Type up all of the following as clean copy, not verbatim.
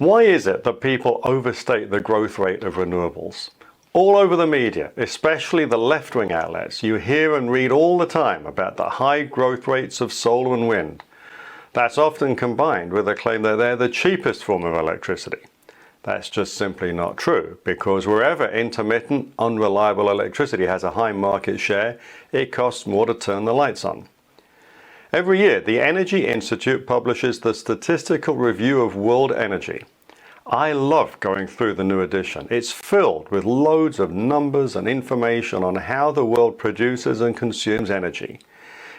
Why is it that people overstate the growth rate of renewables? All over the media, especially the left-wing outlets, you hear and read all the time about the high growth rates of solar and wind. That's often combined with a claim that they're the cheapest form of electricity. That's just simply not true, because wherever intermittent, unreliable electricity has a high market share, it costs more to turn the lights on. Every year, the Energy Institute publishes the Statistical Review of World Energy. I love going through the new edition. It's filled with loads of numbers and information on how the world produces and consumes energy.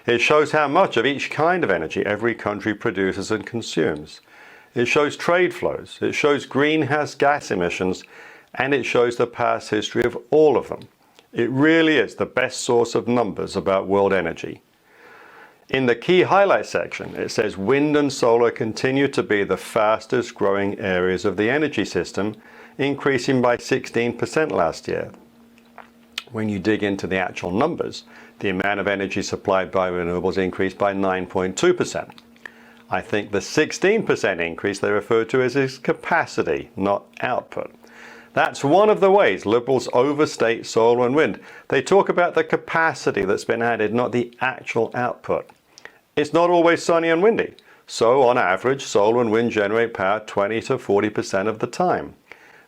It shows how much of each kind of energy every country produces and consumes. It shows trade flows, it shows greenhouse gas emissions, and it shows the past history of all of them. It really is the best source of numbers about world energy. In the key highlight section, it says wind and solar continue to be the fastest growing areas of the energy system, increasing by 16% last year. When you dig into the actual numbers, the amount of energy supplied by renewables increased by 9.2%. I think the 16% increase they refer to is capacity, not output. That's one of the ways liberals overstate solar and wind. They talk about the capacity that's been added, not the actual output. It's not always sunny and windy, so on average, solar and wind generate power 20 to 40% of the time.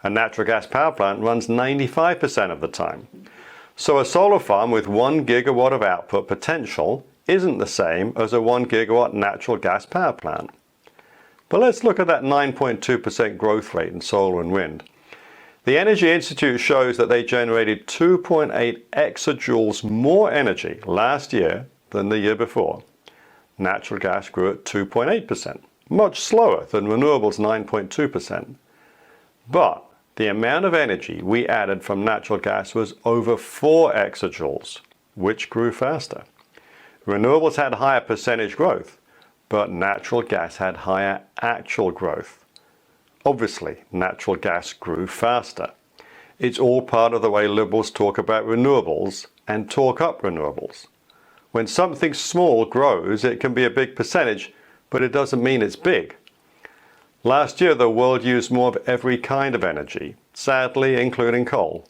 A natural gas power plant runs 95% of the time. So a solar farm with 1 gigawatt of output potential isn't the same as a 1 gigawatt natural gas power plant. But let's look at that 9.2% growth rate in solar and wind. The Energy Institute shows that they generated 2.8 exajoules more energy last year than the year before. Natural gas grew at 2.8%, much slower than renewables' 9.2%. But the amount of energy we added from natural gas was over 4 exajoules, which grew faster. Renewables had higher percentage growth, but natural gas had higher actual growth. Obviously, natural gas grew faster. It's all part of the way liberals talk about renewables and talk up renewables. When something small grows, it can be a big percentage, but it doesn't mean it's big. Last year, the world used more of every kind of energy, sadly, including coal.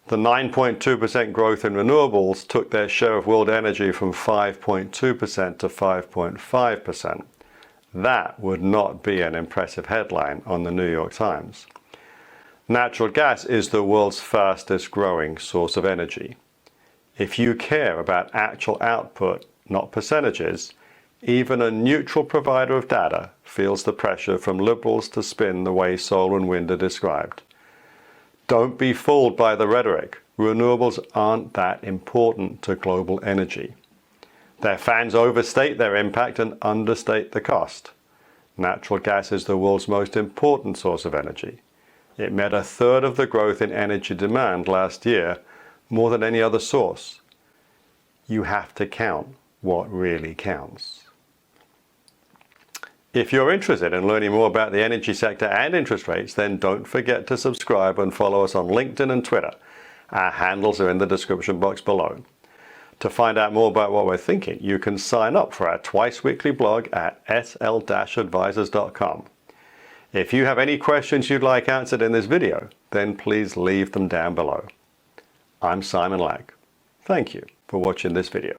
The 9.2% growth in renewables took their share of world energy from 5.2% to 5.5%. That would not be an impressive headline on the New York Times. Natural gas is the world's fastest growing source of energy. If you care about actual output, not percentages, even a neutral provider of data feels the pressure from liberals to spin the way solar and wind are described. Don't be fooled by the rhetoric. Renewables aren't that important to global energy. Their fans overstate their impact and understate the cost. Natural gas is the world's most important source of energy. It met a third of the growth in energy demand last year, more than any other source. You have to count what really counts. If you're interested in learning more about the energy sector and interest rates, then don't forget to subscribe and follow us on LinkedIn and Twitter. Our handles are in the description box below. To find out more about what we're thinking, you can sign up for our twice-weekly blog at sl-advisors.com. If you have any questions you'd like answered in this video, then please leave them down below. I'm Simon Lack. Thank you for watching this video.